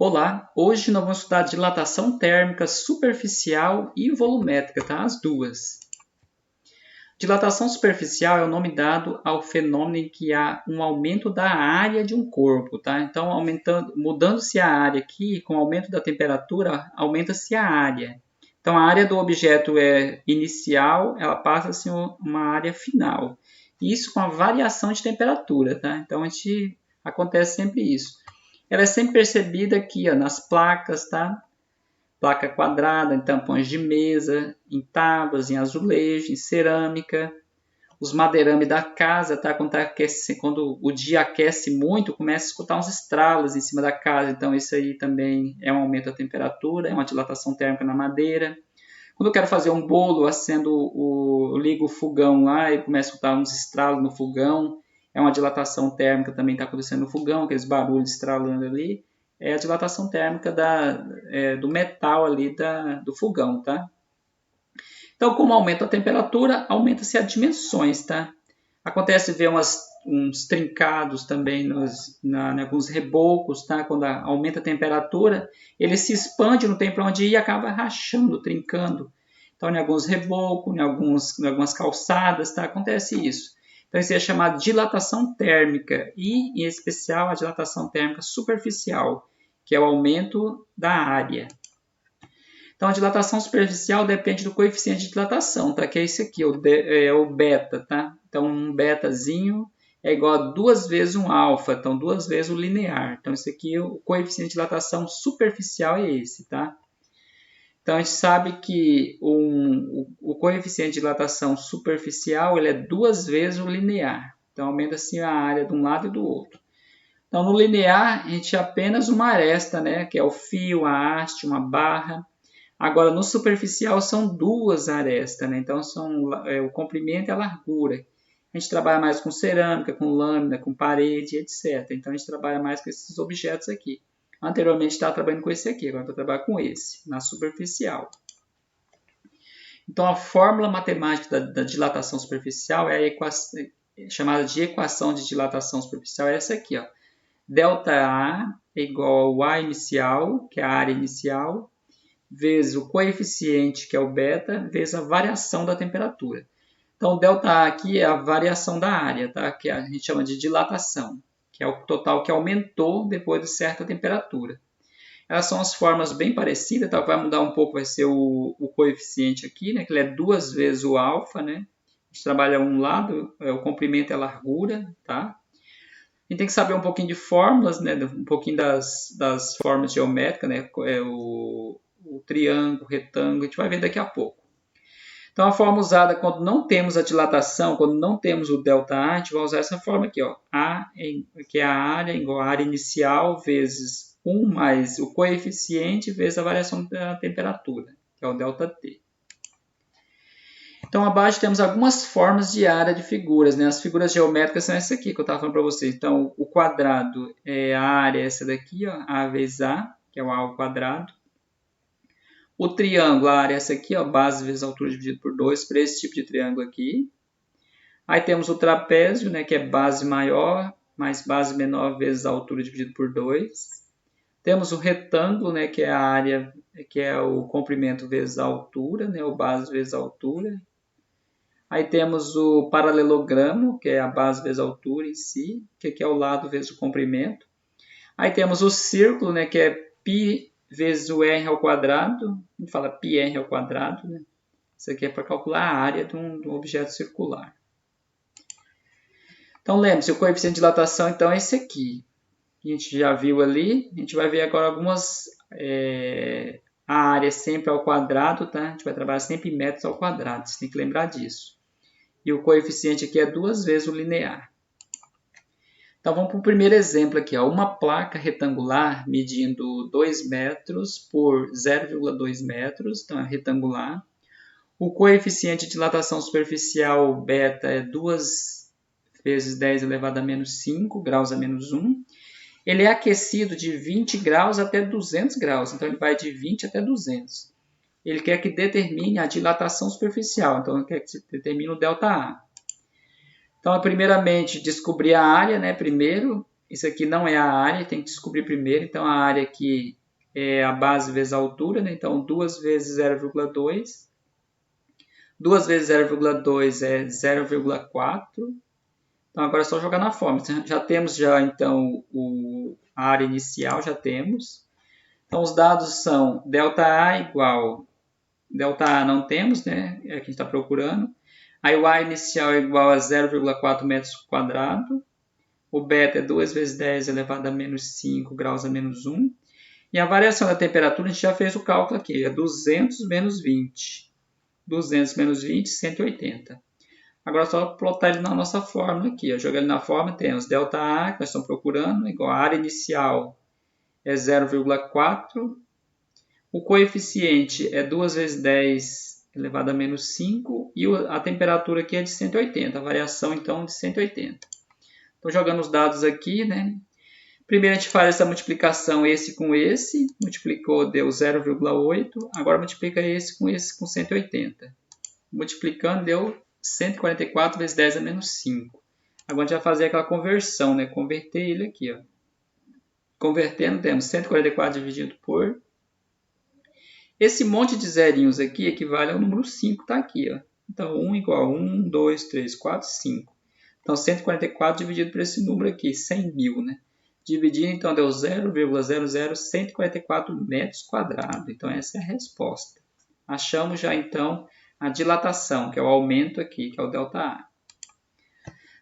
Olá, hoje nós vamos estudar dilatação térmica superficial e volumétrica, tá? As duas. Dilatação superficial é o nome dado ao fenômeno em que há um aumento da área de um corpo, tá? Então, mudando-se a área aqui, com o aumento da temperatura, aumenta-se a área. Então, a área do objeto é inicial, ela passa a ser uma área final. Isso com a variação de temperatura, tá? Então, acontece sempre isso. Ela é sempre percebida aqui, ó, nas placas, tá? Placa quadrada, em tampões de mesa, em tábuas, em azulejo, em cerâmica. Os madeirames da casa, tá? Quando o dia aquece muito, começa a escutar uns estralos em cima da casa. Então, isso aí também é um aumento da temperatura, é uma dilatação térmica na madeira. Quando eu quero fazer um bolo, ligo o fogão lá e começo a escutar uns estralos no fogão. É uma dilatação térmica também está acontecendo no fogão, aqueles barulhos estralando ali. É a dilatação térmica do metal ali do fogão, tá? Então, como aumenta a temperatura, aumenta-se as dimensões, tá? Acontece ver uns trincados também em alguns rebocos, tá? Quando aumenta a temperatura, ele se expande, não tem para onde ir e acaba rachando, trincando. Então, em alguns rebocos, em algumas calçadas, tá? Acontece isso. Então, isso é chamado de dilatação térmica e, em especial, a dilatação térmica superficial, que é o aumento da área. Então, a dilatação superficial depende do coeficiente de dilatação, tá? Que é esse aqui, o beta, tá? Então, um betazinho é igual a 2 vezes um alfa, então 2 vezes o linear. Então, esse aqui, o coeficiente de dilatação superficial é esse, tá? Então, a gente sabe que o coeficiente de dilatação superficial ele é 2 vezes o linear. Então, aumenta assim a área de um lado e do outro. Então, no linear, a gente tem apenas uma aresta, né? Que é o fio, a haste, uma barra. Agora, no superficial, são duas arestas, né? Então, o comprimento e a largura. A gente trabalha mais com cerâmica, com lâmina, com parede, etc. Então, a gente trabalha mais com esses objetos aqui. Anteriormente estava trabalhando com esse aqui, agora estou trabalhando com esse, na superficial. Então, a fórmula matemática da dilatação superficial é chamada de equação de dilatação superficial, é essa aqui, ó. ΔA é igual ao A inicial, que é a área inicial, vezes o coeficiente, que é o beta, vezes a variação da temperatura. Então, ΔA aqui é a variação da área, tá? Que a gente chama de dilatação, que é o total que aumentou depois de certa temperatura. Elas são as formas bem parecidas, tá? Vai mudar um pouco, vai ser o coeficiente aqui, né? Que ele é 2 vezes o alfa, né? A gente trabalha um lado, o comprimento e a largura, tá? A gente tem que saber um pouquinho de fórmulas, né? Um pouquinho das formas geométricas, né? O triângulo, o retângulo, a gente vai ver daqui a pouco. Então, a forma usada quando não temos a dilatação, quando não temos o ΔA, a gente vai usar essa forma aqui, ó. Que é a área igual a área inicial vezes 1 mais o coeficiente vezes a variação da temperatura, que é o ΔT. Então, abaixo temos algumas formas de área de figuras, né? As figuras geométricas são essa aqui que eu estava falando para vocês. Então, o quadrado é a área essa daqui, ó, A vezes A, que é o A ao quadrado. O triângulo, a área é essa aqui, ó, base vezes altura dividido por 2, para esse tipo de triângulo aqui. Aí temos o trapézio, né, que é base maior mais base menor vezes a altura dividido por 2. Temos o retângulo, né, que é a área, que é o comprimento vezes a altura, né, o base vezes a altura. Aí temos o paralelogramo, que é a base vezes a altura em si, que aqui é o lado vezes o comprimento. Aí temos o círculo, né, que é π vezes o r ao quadrado, a gente fala πr ao quadrado, né? Isso aqui é para calcular a área de um objeto circular. Então, lembre-se, o coeficiente de dilatação, então, é esse aqui. A gente já viu ali, a gente vai ver agora a área sempre ao quadrado, tá? A gente vai trabalhar sempre em metros ao quadrado, você tem que lembrar disso. E o coeficiente aqui é 2 vezes o linear. Então, vamos para o primeiro exemplo aqui. Ó. Uma placa retangular medindo 2 metros por 0,2 metros, então é retangular. O coeficiente de dilatação superficial beta é 2 vezes 10 elevado a menos 5 graus a menos 1. Ele é aquecido de 20 graus até 200 graus, então ele vai de 20 até 200. Ele quer que determine a dilatação superficial, então ele quer que determine o ΔA. Então, primeiramente, descobrir a área, né? Primeiro, Isso aqui não é a área, tem que descobrir primeiro. Então, a área aqui é a base vezes a altura, né? Então, 2 vezes 0,2. 2 vezes 0,2 é 0,4. Então, agora é só jogar na fórmula. Já temos, então, a área inicial, já temos. Então, os dados são ΔA igual... ΔA não temos, né? É o que a gente está procurando. Aí, o A inicial é igual a 0,4 metros quadrados. O beta é 2 vezes 10 elevado a menos 5 graus a menos 1. E a variação da temperatura, a gente já fez o cálculo aqui. É 200 menos 20. 200 menos 20, 180. Agora é só plotar ele na nossa fórmula aqui. Jogar ele na fórmula, temos ΔA, que nós estamos procurando, igual a área inicial é 0,4. O coeficiente é 2 vezes 10 elevado a menos 5. E a temperatura aqui é de 180. A variação, então, de 180. Estou jogando os dados aqui, né? Primeiro a gente faz essa multiplicação esse com esse. Multiplicou, deu 0,8. Agora multiplica esse com 180. Multiplicando, deu 144 vezes 10 a menos 5. Agora a gente vai fazer aquela conversão, né? Converter ele aqui, ó. Convertendo, temos 144 dividido por... Esse monte de zerinhos aqui equivale ao número 5, tá aqui, ó. Então, 1 igual a 1, 2, 3, 4, 5. Então, 144 dividido por esse número aqui, 100 mil, né? Dividindo, então, deu 0,00144 metros quadrados. Então, essa é a resposta. Achamos já, então, a dilatação, que é o aumento aqui, que é o ΔA.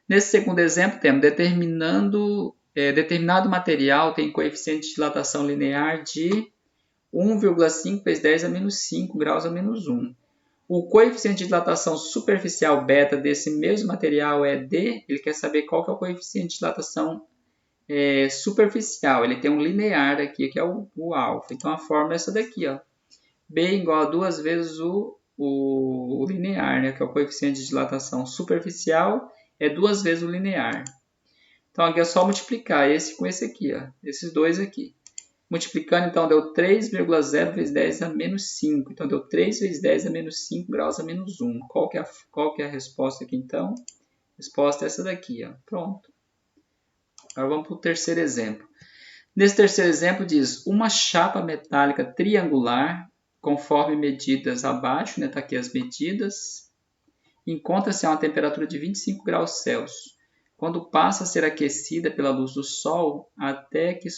Nesse segundo exemplo, temos determinado material tem coeficiente de dilatação linear de 1,5 vezes 10 a menos 5 graus a menos 1. O coeficiente de dilatação superficial beta desse mesmo material é D. Ele quer saber qual que é o coeficiente de dilatação superficial. Ele tem um linear aqui, que é o alfa. Então, a fórmula é essa daqui, ó. B igual a 2 vezes o linear, né, que é o coeficiente de dilatação superficial, é 2 vezes o linear. Então, aqui é só multiplicar esse com esse aqui, ó, esses dois aqui. Multiplicando, então, deu 3,0 vezes 10 a menos 5. Então, deu 3 vezes 10 a menos 5 graus a menos 1. Qual que é a resposta aqui, então? A resposta é essa daqui, ó. Pronto. Agora vamos para o terceiro exemplo. Nesse terceiro exemplo diz, uma chapa metálica triangular, conforme medidas abaixo, né, tá aqui as medidas, encontra-se a uma temperatura de 25 graus Celsius. Quando passa a ser aquecida pela luz do Sol, até que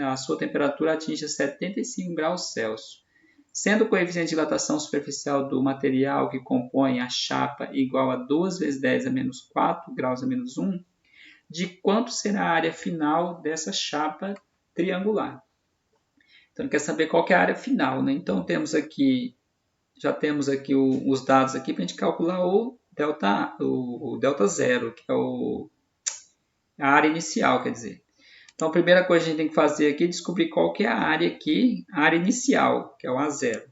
a sua temperatura atinja 75 graus Celsius. Sendo o coeficiente de dilatação superficial do material que compõe a chapa igual a 2 vezes 10 a menos 4 graus a menos 1, de quanto será a área final dessa chapa triangular. Então, quer saber qual que é a área final, né? Então, já temos aqui os dados aqui para a gente calcular o delta zero, que é a área inicial, quer dizer. Então, a primeira coisa que a gente tem que fazer aqui é descobrir qual que é a área aqui, a área inicial, que é o A0.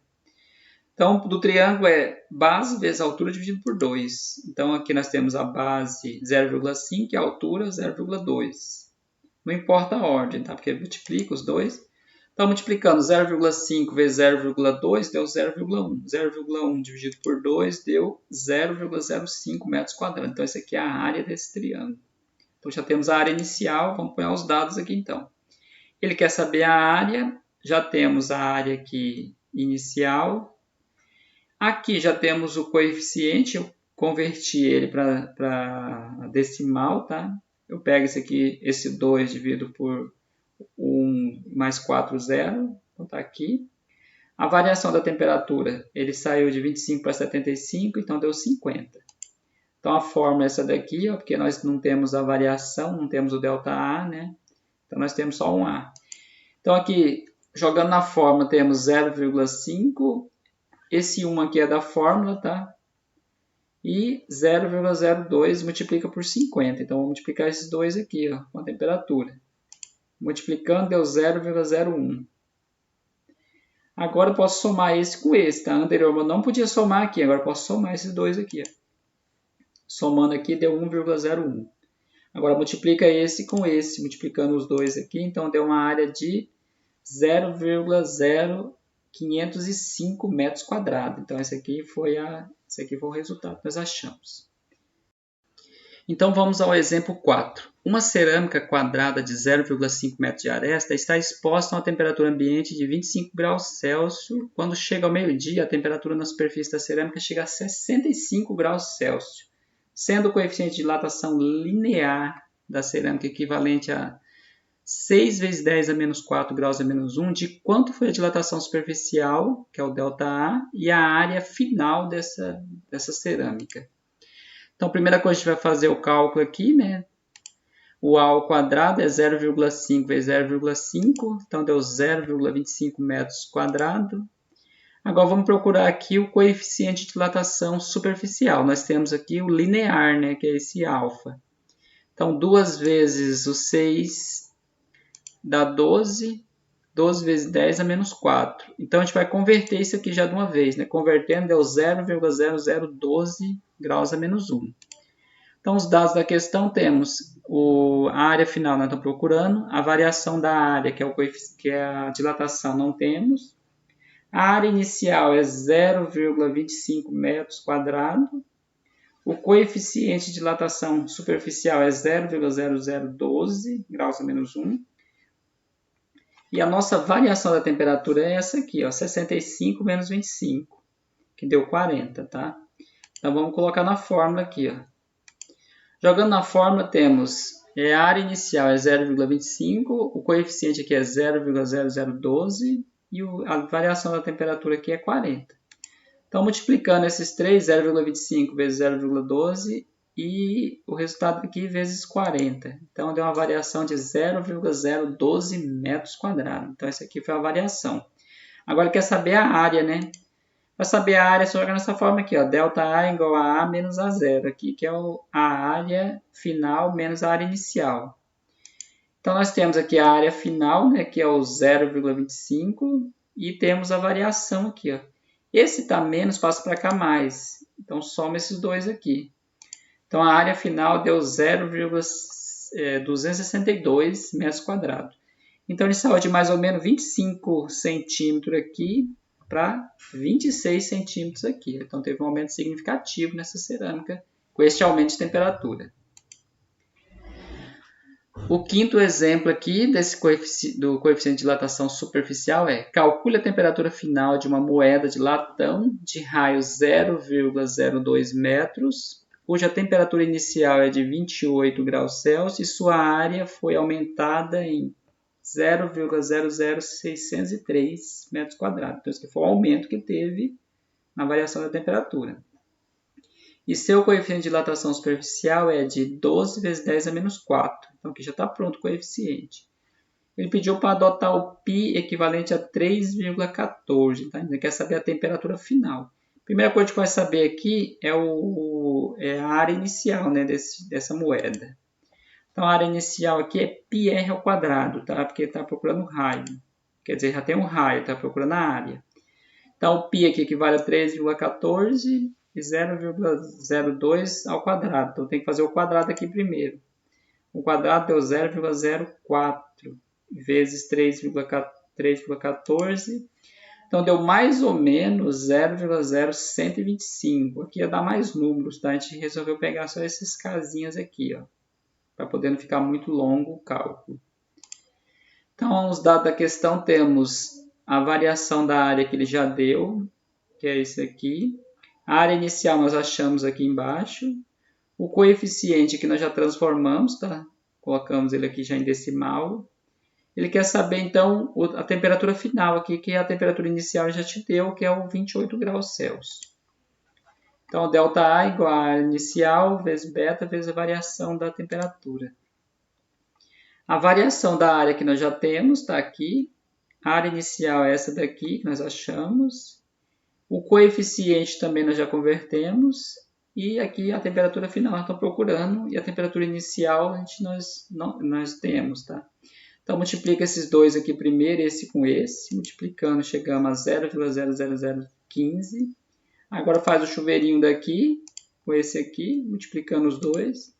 Então, do triângulo é base vezes a altura dividido por 2. Então, aqui nós temos a base 0,5 e a altura 0,2. Não importa a ordem, tá? Porque multiplica os dois. Então, multiplicando 0,5 vezes 0,2 deu 0,1. 0,1 dividido por 2 deu 0,05 metros quadrados. Então, essa aqui é a área desse triângulo. Então, já temos a área inicial. Vamos pôr os dados aqui, então. Ele quer saber a área. Já temos a área aqui inicial. Aqui já temos o coeficiente. Eu converti ele para decimal, tá? Eu pego esse 2 divido por 1 mais 4, 0. Então, está aqui. A variação da temperatura, ele saiu de 25 para 75, então deu 50. Então, a fórmula é essa daqui, ó, porque nós não temos a variação, não temos o ΔA, né? Então, nós temos só um A. Então, aqui, jogando na fórmula, temos 0,5. Esse 1 aqui é da fórmula, tá? E 0,02 multiplica por 50. Então, vou multiplicar esses dois aqui, ó, com a temperatura. Multiplicando, deu 0,01. Agora eu posso somar esse com esse, tá? Anterior eu não podia somar aqui, agora eu posso somar esses dois aqui, ó. Somando aqui, deu 1,01. Agora multiplica esse com esse, multiplicando os dois aqui, então deu uma área de 0,0505 metros quadrados. Então, esse aqui foi o resultado que nós achamos. Então, vamos ao exemplo 4. Uma cerâmica quadrada de 0,5 metros de aresta está exposta a uma temperatura ambiente de 25 graus Celsius. Quando chega ao meio-dia, a temperatura na superfície da cerâmica chega a 65 graus Celsius, sendo o coeficiente de dilatação linear da cerâmica equivalente a 6 vezes 10 a menos 4 graus a menos 1, de quanto foi a dilatação superficial, que é o ΔA, e a área final dessa cerâmica. Então, a primeira coisa que a gente vai fazer o cálculo aqui, né? O A ao quadrado é 0,5 vezes 0,5, então deu 0,25 metros quadrados. Agora vamos procurar aqui o coeficiente de dilatação superficial. Nós temos aqui o linear, né, que é esse alfa. Então, 2 vezes o 6 dá 12, 12 vezes 10 a menos 4. Então, a gente vai converter isso aqui já de uma vez, né? Convertendo deu 0,0012 graus a menos 1. Então, os dados da questão temos a área final, nós estamos procurando, a variação da área, que é a dilatação, não temos. A área inicial é 0,25 metros quadrados. O coeficiente de dilatação superficial é 0,0012 graus a menos 1. E a nossa variação da temperatura é essa aqui, ó, 65 menos 25, que deu 40, tá? Então, vamos colocar na fórmula aqui, ó. Jogando na fórmula, temos a área inicial é 0,25, o coeficiente aqui é 0,0012 e a variação da temperatura aqui é 40. Então, multiplicando esses três, 0,25 vezes 0,12 e o resultado aqui vezes 40. Então, deu uma variação de 0,012 metros quadrados. Então, essa aqui foi a variação. Agora, quer saber a área, né? Para saber a área, é só jogar nessa forma aqui, ó, ΔA igual a A menos A0, aqui, que é a área final menos a área inicial. Então, nós temos aqui a área final, né, que é o 0,25, e temos a variação aqui, ó. Esse está menos, passa para cá mais. Então, soma esses dois aqui. Então, a área final deu 0,262 metros quadrados. Então, ele saiu de mais ou menos 25 centímetros aqui para 26 centímetros aqui. Então, teve um aumento significativo nessa cerâmica com este aumento de temperatura. O quinto exemplo aqui do coeficiente de dilatação superficial é: calcule a temperatura final de uma moeda de latão de raio 0,02 metros, cuja temperatura inicial é de 28 graus Celsius e sua área foi aumentada em 0,00603 metros quadrados. Então, esse foi o aumento que teve na variação da temperatura. E seu coeficiente de dilatação superficial é de 12 vezes 10 a menos 4. Então, aqui já está pronto o coeficiente. Ele pediu para adotar o π equivalente a 3,14. Tá? Ele quer saber a temperatura final. A primeira coisa que a gente vai saber aqui é a área inicial, né, dessa moeda. Então, a área inicial aqui é πr ao quadrado, tá? Porque está procurando o raio. Quer dizer, já tem um raio, está procurando a área. Então, o π aqui equivale a 3,14 e 0,02 ao quadrado. Então, tem que fazer o quadrado aqui primeiro. O quadrado deu 0,04 vezes 3,14. Então, deu mais ou menos 0,0125. Aqui ia dar mais números, tá? A gente resolveu pegar só esses casinhas aqui, ó, para poder não ficar muito longo o cálculo. Então, os dados da questão, temos a variação da área que ele já deu, que é esse aqui. A área inicial nós achamos aqui embaixo. O coeficiente que nós já transformamos, tá? Colocamos ele aqui já em decimal. Ele quer saber, então, a temperatura final aqui, que a temperatura inicial já te deu, que é o 28 graus Celsius. Então, ΔA igual a área inicial vezes beta vezes a variação da temperatura. A variação da área que nós já temos está aqui. A área inicial é essa daqui que nós achamos. O coeficiente também nós já convertemos. E aqui a temperatura final nós estamos procurando. E a temperatura inicial nós temos, tá? Então, multiplica esses dois aqui primeiro, esse com esse. Multiplicando, chegamos a 0,00015. Agora faz o chuveirinho daqui com esse aqui, multiplicando os dois.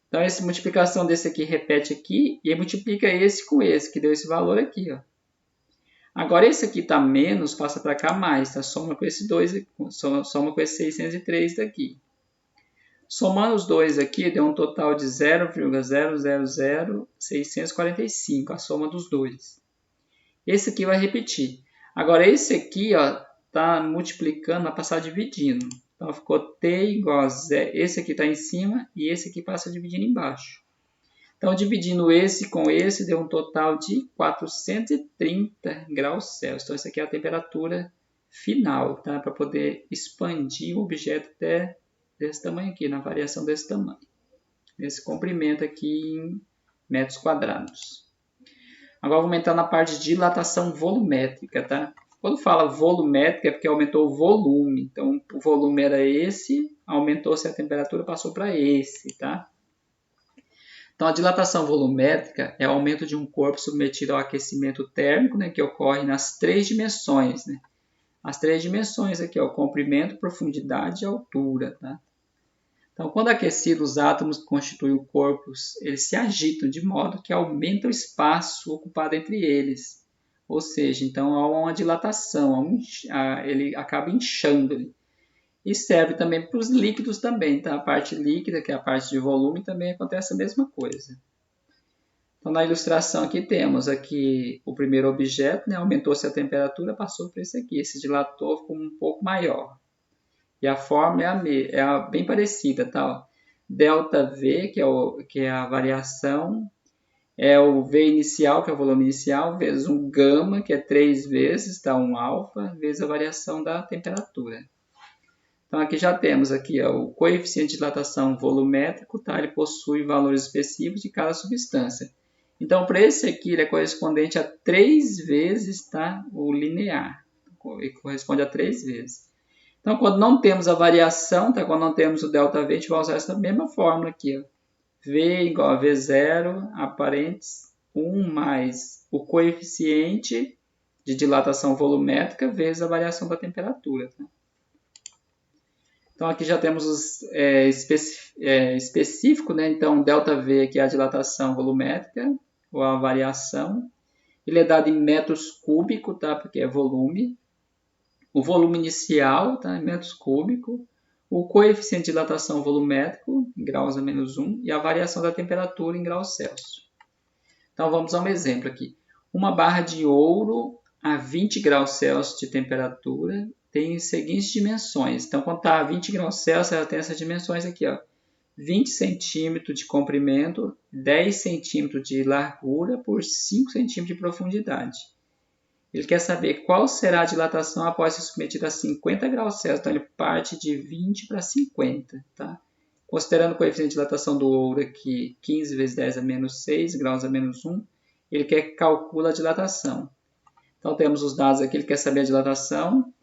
Então, essa multiplicação desse aqui repete aqui e multiplica esse com esse, que deu esse valor aqui, ó. Agora, esse aqui está menos, passa para cá mais, tá? Soma com esse 2, soma com esse 603 daqui. Somando os dois aqui, deu um total de 0,000645, a soma dos dois. Esse aqui vai repetir. Agora, esse aqui está multiplicando, vai passar dividindo. Então, ficou t igual a 0. Esse aqui está em cima e esse aqui passa dividindo embaixo. Então, dividindo esse com esse, deu um total de 430 graus Celsius. Então, essa aqui é a temperatura final, tá? Para poder expandir o objeto até desse tamanho aqui, na variação desse tamanho. Nesse comprimento aqui em metros quadrados. Agora, vou aumentar na parte de dilatação volumétrica, tá? Quando fala volumétrica é porque aumentou o volume. Então, o volume era esse, aumentou-se a temperatura, passou para esse, tá? Então, a dilatação volumétrica é o aumento de um corpo submetido ao aquecimento térmico, né, que ocorre nas três dimensões, né? As três dimensões aqui, ó, comprimento, profundidade e altura, tá? Então, quando aquecido, os átomos que constituem o corpo, eles se agitam de modo que aumenta o espaço ocupado entre eles. Ou seja, então há uma dilatação, ele acaba inchando ali. E serve também para os líquidos também, tá? A parte líquida, que é a parte de volume, também acontece a mesma coisa. Então, na ilustração aqui temos aqui o primeiro objeto, né? Aumentou-se a temperatura, passou para esse aqui. Esse dilatou, ficou um pouco maior. E a forma é bem parecida, tá? ΔV, que é a variação, é o V inicial, que é o volume inicial, vezes um gama, que é 3 vezes, tá? Um alfa, vezes a variação da temperatura. Então, aqui já temos aqui, ó, o coeficiente de dilatação volumétrico, tá? Ele possui valores específicos de cada substância. Então, para esse aqui, ele é correspondente a 3 vezes, tá? O linear. Ele corresponde a 3 vezes. Então, quando não temos a variação, tá? Quando não temos o ΔV, a gente vai usar essa mesma fórmula aqui, ó. V igual a V0, aparentes 1 mais o coeficiente de dilatação volumétrica vezes a variação da temperatura, tá? Então, aqui já temos os específico, né? Então, ΔV aqui é a dilatação volumétrica, ou a variação. Ele é dado em metros cúbicos, tá? Porque é volume. O volume inicial, tá? Em metros cúbicos. O coeficiente de dilatação volumétrico, em graus a menos 1. E a variação da temperatura em graus Celsius. Então, vamos a um exemplo aqui. Uma barra de ouro a 20 graus Celsius de temperatura tem as seguintes dimensões. Então, quando está a 20 graus Celsius, ela tem essas dimensões aqui, ó. 20 centímetros de comprimento, 10 centímetros de largura por 5 centímetros de profundidade. Ele quer saber qual será a dilatação após ser submetido a 50 graus Celsius. Então, ele parte de 20 para 50, tá? Considerando o coeficiente de dilatação do ouro aqui, 15 vezes 10 a menos 6, graus a menos 1, ele quer que calcule a dilatação. Então, temos os dados aqui, ele quer saber a dilatação.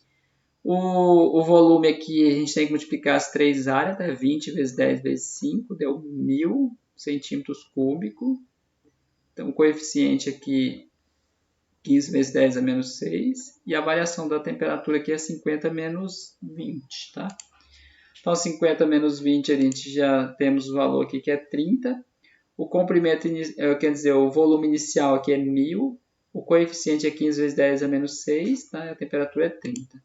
O volume aqui, a gente tem que multiplicar as três áreas, tá? 20 vezes 10 vezes 5, deu 1.000 centímetros cúbicos. Então, o coeficiente aqui, 15 vezes 10 a menos 6. E a variação da temperatura aqui é 50 menos 20, tá? Então, 50 menos 20, a gente já temos o valor aqui que é 30. O comprimento, quer dizer, o volume inicial aqui é 1.000. O coeficiente é 15 vezes 10 a menos 6, tá? A temperatura é 30.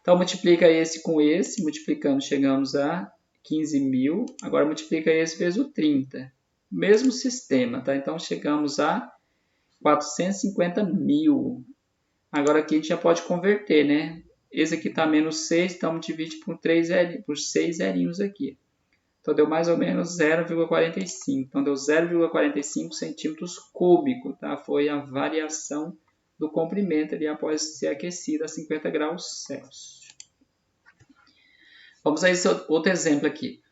Então, multiplica esse com esse, multiplicando, chegamos a 15.000. Agora, multiplica esse vezes o 30. Mesmo sistema, tá? Então, chegamos a 450.000. Agora, aqui a gente já pode converter, né? Esse aqui está menos 6, então divide por 6 zerinhos aqui. Então, deu mais ou menos 0,45. Então, deu 0,45 centímetros cúbicos, tá? Foi a variação do comprimento ali após ser aquecido a 50 graus Celsius. Vamos a esse outro exemplo aqui.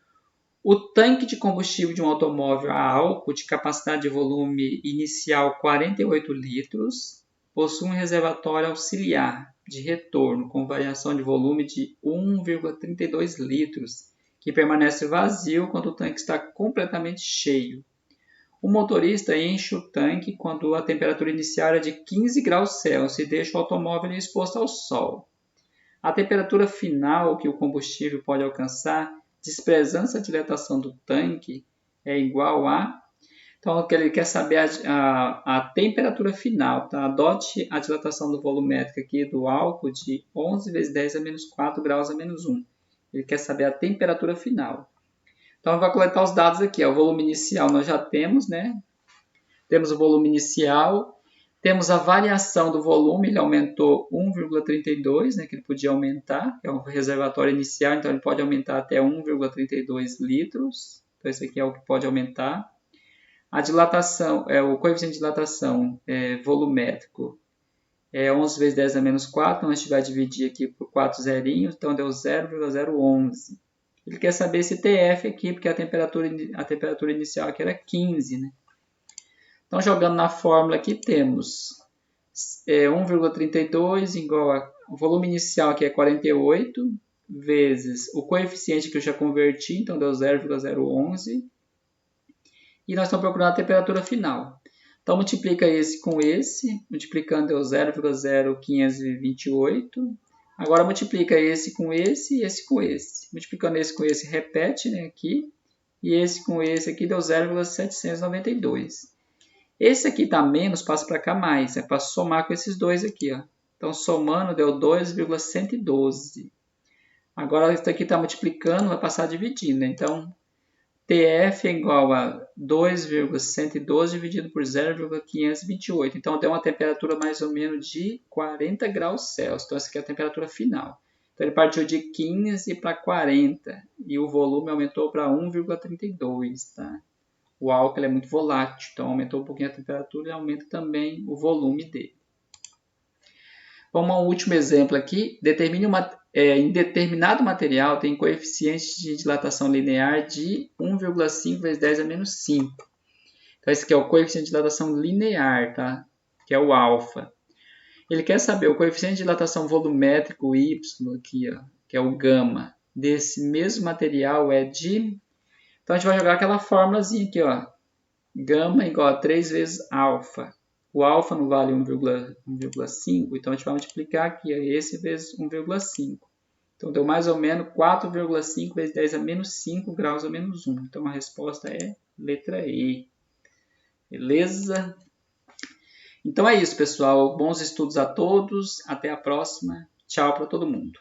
O tanque de combustível de um automóvel a álcool de capacidade de volume inicial 48 litros possui um reservatório auxiliar de retorno com variação de volume de 1,32 litros, que permanece vazio quando o tanque está completamente cheio. O motorista enche o tanque quando a temperatura inicial é de 15 graus Celsius e deixa o automóvel exposto ao sol. A temperatura final que o combustível pode alcançar, desprezando a dilatação do tanque, é igual a... Então, ele quer saber a temperatura final. Tá? Adote a dilatação do volumétrico aqui do álcool de 11 vezes 10 a menos 4 graus a menos 1. Ele quer saber a temperatura final. Então, vai coletar os dados aqui. Ó. O volume inicial nós já temos, né? Temos o volume inicial. Temos a variação do volume, ele aumentou 1,32, né? Que ele podia aumentar, que é o reservatório inicial, então ele pode aumentar até 1,32 litros. Então, esse aqui é o que pode aumentar. A dilatação, o coeficiente de dilatação volumétrico é 11 vezes 10 a menos 4, então a gente vai dividir aqui por 4 zerinhos, então deu 0,011. Ele quer saber esse TF aqui, porque a temperatura inicial aqui era 15, né? Então, jogando na fórmula aqui, temos 1,32 igual a... O volume inicial aqui é 48, vezes o coeficiente que eu já converti, então deu 0,011. E nós estamos procurando a temperatura final. Então, multiplica esse com esse, multiplicando deu 0,0528. Agora, multiplica esse com esse e esse com esse. Multiplicando esse com esse, repete, né, aqui. E esse com esse aqui deu 0,792. Esse aqui está menos, passa para cá mais. É para somar com esses dois aqui. Ó. Então, somando, deu 2,112. Agora, isso aqui está multiplicando, vai passar dividindo. Né? Então, TF é igual a 2,112 dividido por 0,528. Então, deu uma temperatura mais ou menos de 40 graus Celsius. Então, essa aqui é a temperatura final. Então, ele partiu de 15 para 40. E o volume aumentou para 1,32. Tá? O álcool é muito volátil. Então, aumentou um pouquinho a temperatura e aumenta também o volume dele. Vamos a um último exemplo aqui. Determine em determinado material tem coeficiente de dilatação linear de 1,5 vezes 10 a menos 5. Então, esse aqui é o coeficiente de dilatação linear, tá? Que é o alfa. Ele quer saber o coeficiente de dilatação volumétrico Y, aqui, ó, que é o gama, desse mesmo material é de... Então, a gente vai jogar aquela fórmulazinha aqui, ó. Gama igual a 3 vezes alfa. O alfa não vale 1,5, então a gente vai multiplicar aqui, esse vezes 1,5. Então, deu mais ou menos 4,5 vezes 10 a menos 5 graus a menos 1. Então, a resposta é letra E. Beleza? Então, é isso, pessoal. Bons estudos a todos. Até a próxima. Tchau para todo mundo.